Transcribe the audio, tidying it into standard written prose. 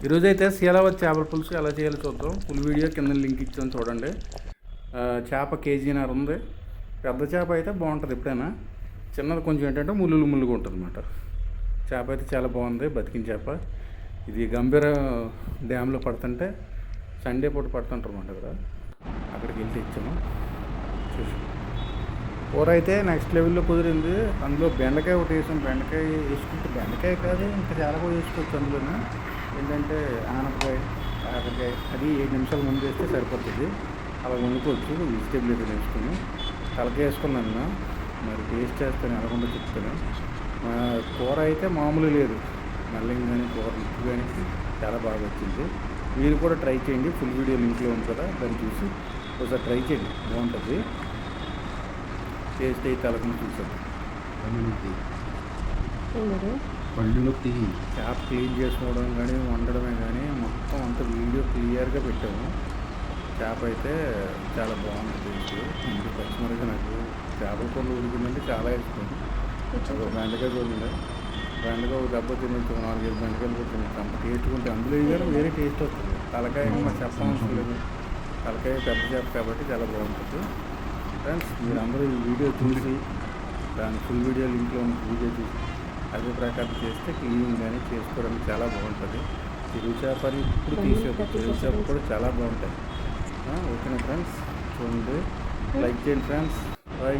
ఈరోజైతే శీలావతి చేపల పులుసు ఎలా చేయాలో చూద్దాం. ఫుల్ వీడియో కింద లింక్ ఇచ్చాను చూడండి. చేప కేజీన్నర ఉంది. పెద్ద చేప అయితే బాగుంటుంది ఎప్పుడైనా. చిన్నది కొంచెం ఏంటంటే ముళ్ళుగా ఉంటుంది అన్నమాట. చేప అయితే చాలా బాగుంది, బతికిన చేప. ఇది గంభీర డ్యామ్లో పడుతుంటే సండే పూట పడుతుంటారు అన్నమాట. ఇక్కడ అక్కడికి వెళ్ళి ఇచ్చాము. చూసి కూర అయితే నెక్స్ట్ లెవెల్లో కుదిరింది. అందులో బెండకాయ ఒకటి వేసాం. బెండకాయ వేసుకుంటే బెండకాయ కాదు ఇంకా చాలా కూడా వేసుకోవచ్చు. అందులోనే ఏంటంటే ఆనపకాయ, కాకరకాయ అది 7 నిమిషాల ముందు వేస్తే సరిపోతుంది. అలా వండుకోవచ్చు వెజిటేబుల్ అయితే వేసుకుని. తలకాయ వేసుకున్నాను, మరి టేస్ట్ చేస్తాను ఎలాగుండో చెప్తాను. కూర అయితే మామూలు లేదు, మళ్ళీ కానీ కూర ఉప్పు కానీ చాలా బాగా వచ్చింది. మీరు కూడా ట్రై చేయండి. ఫుల్ వీడియో లింక్లో ఉంది కదా, దాన్ని చూసి ఒకసారి ట్రై చేయండి, బాగుంటుంది. టేస్ట్ అయితే అలాగని చూసాను. పళ్ళు నొప్పి చేప క్లీన్ చేసుకోవడం కానీ వండడమే కానీ మొత్తం అంత వీడియో క్లియర్గా పెట్టాము. చేప అయితే చాలా బాగుంది టేస్ట్. ఇంకా పచ్చిమిరగా నాకు చేపల కూర ఉడికిందంటే చాలా ఇష్టం. ఒక బెండకాయ చూడండి, బెండకాయ ఒక దెబ్బ తినచ్చు, 4-5 బెండకాయలు కూడా తినచ్చు. అంత టేస్ట్గా ఉంటే అందులో కానీ వేరే టేస్ట్ వస్తుంది. తలకాయ మాకు చెప్పవసరం లేదు, తలకాయ పెద్ద చేప కాబట్టి చాలా బాగుంటుంది. ఫ్రెండ్స్ మీరు అందరూ ఈ వీడియో చూసి దాని ఫుల్ వీడియో లింక్లో ఉన్న వీడియో చూసి అదే ప్రకారం చేస్తే క్లీనింగ్ కానీ చేసుకోవడానికి చాలా బాగుంటుంది. చెరువు చేపని ఇప్పుడు తీసేది, చెరువు చేప కూడా చాలా బాగుంటాయి. ఓకేనా ఫ్రెండ్స్, చూడండి, లైక్ చేయండి ఫ్రెండ్స్, బాయ్.